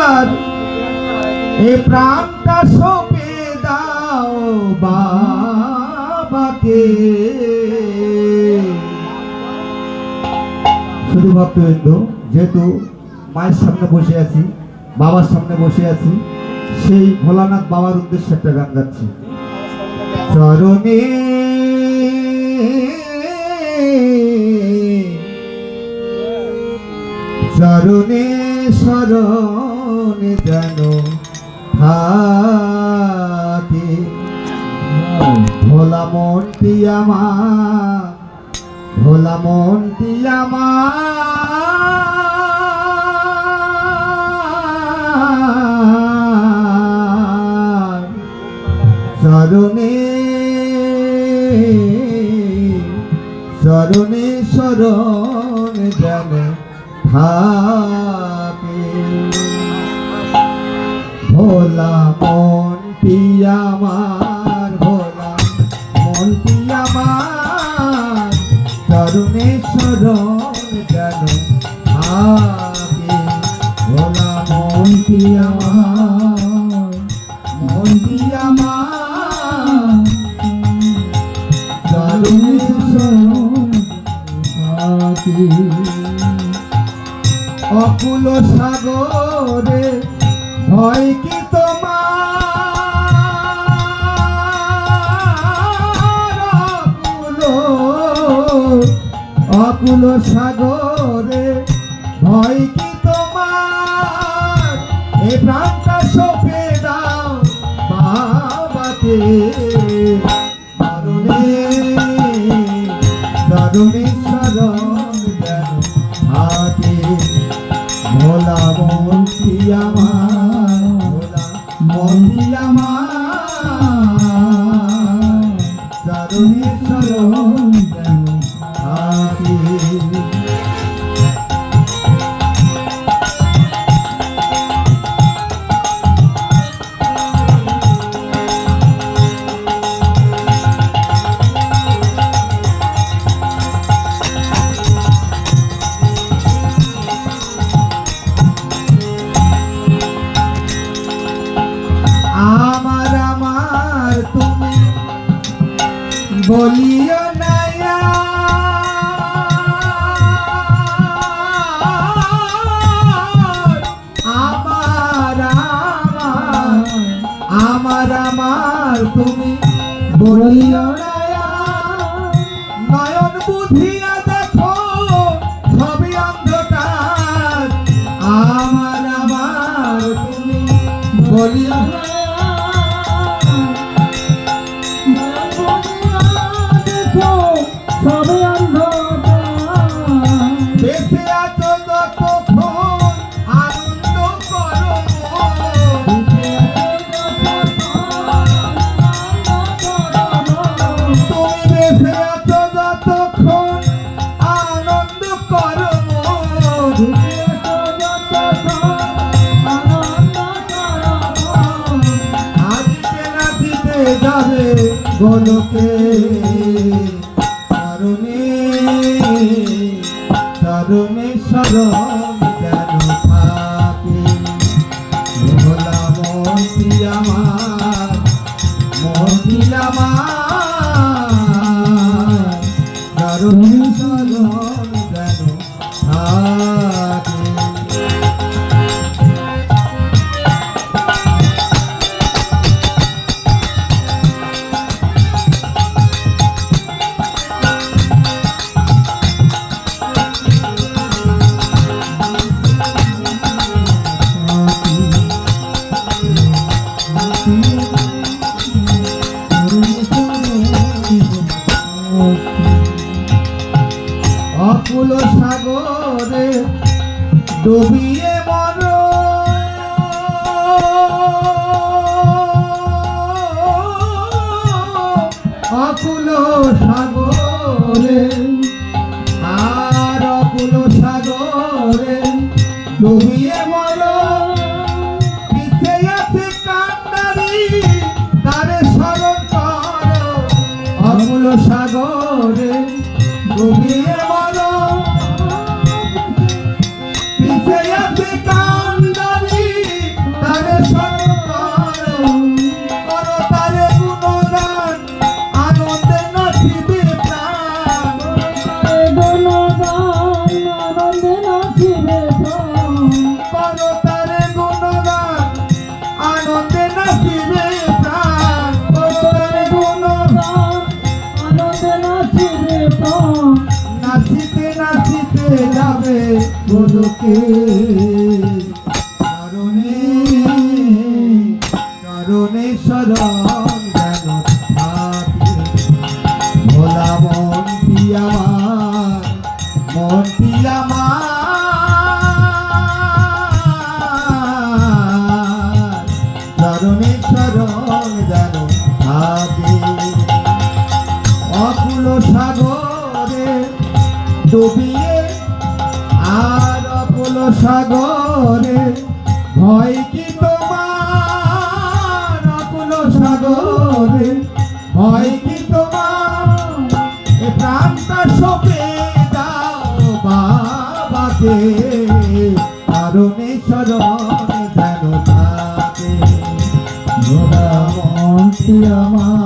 আমার এই প্রাণটা সঁপে দাও বাবাকে। শুধু ভক্তবৃন্দ, যেহেতু মায়ের সামনে বসে আছি, বাবার সামনে বসে আছি, সেই ভোলানাথ বাবার উদ্দেশ্যে একটা গান গাচ্ছি। চরণে চরণে শরণে যেন থাকে ভোলা মনটি আমার, ভোলা মনটি আমার চরণে চরণে শরণে যেন থাকে ভোলা মনটি আমার, ভোলা মনটি আমার চরণে শরণে যেন থাকে ভোলা মনটি আমার, মনটি আমার চরণে শরণে থাকে। অকুল সাগরে ভয় কি তোমার, অকুল সাগরে ভয় কি তোমার, এই প্রাণটা সঁপে দাও বাবাকে। চরণে চরণে শরণ যেন থাকে ভোলা মনটি আমার, ভোলা মনটি আমার চরণে শরণ যেন থাকে। আমার আমার তুমি বলিও না আমার আমার আমার তুমি বলিও না, নয়ন বুঝিয়া দেখো সবই অন্ধকার, আমার আমার তুমি বলিও না, বেঁচে আছো যতক্ষণ আনন্দ করো, তুমি বেঁচে আছো যতক্ষণ আনন্দ করো, আজকে নাচিতে যাবে গোলকে চরণে চরণে শরণ যেন থাকে ভোলা মনটি আমার, মনটি আমার চরণে শরণ যেন থাকে। অকুল সাগরে ডুবিয়ে মর, অকুল সাগরে আর অকুল সাগরে ডুবিয়ে মর, পিছে আছে কান্ডারি তারে স্মরণ কর, অকুল সাগরে ডুবিয়ে মর, পিছে আছে কান্ডারি গোলকে কারণে কারণে শরণ যেন থাকে ভোলা মনটি আমার চরণে শরণ যেন থাকে অকুল সাগরে ডুবিয়ে আর অকুল সাগরে ভয় কি তোমার অকুল সাগরে ভয় কি তোমার এ প্রাণটা সপে দাও বাবাকে কারণে শরণে যেন থাকে ভোলা মনটি আমার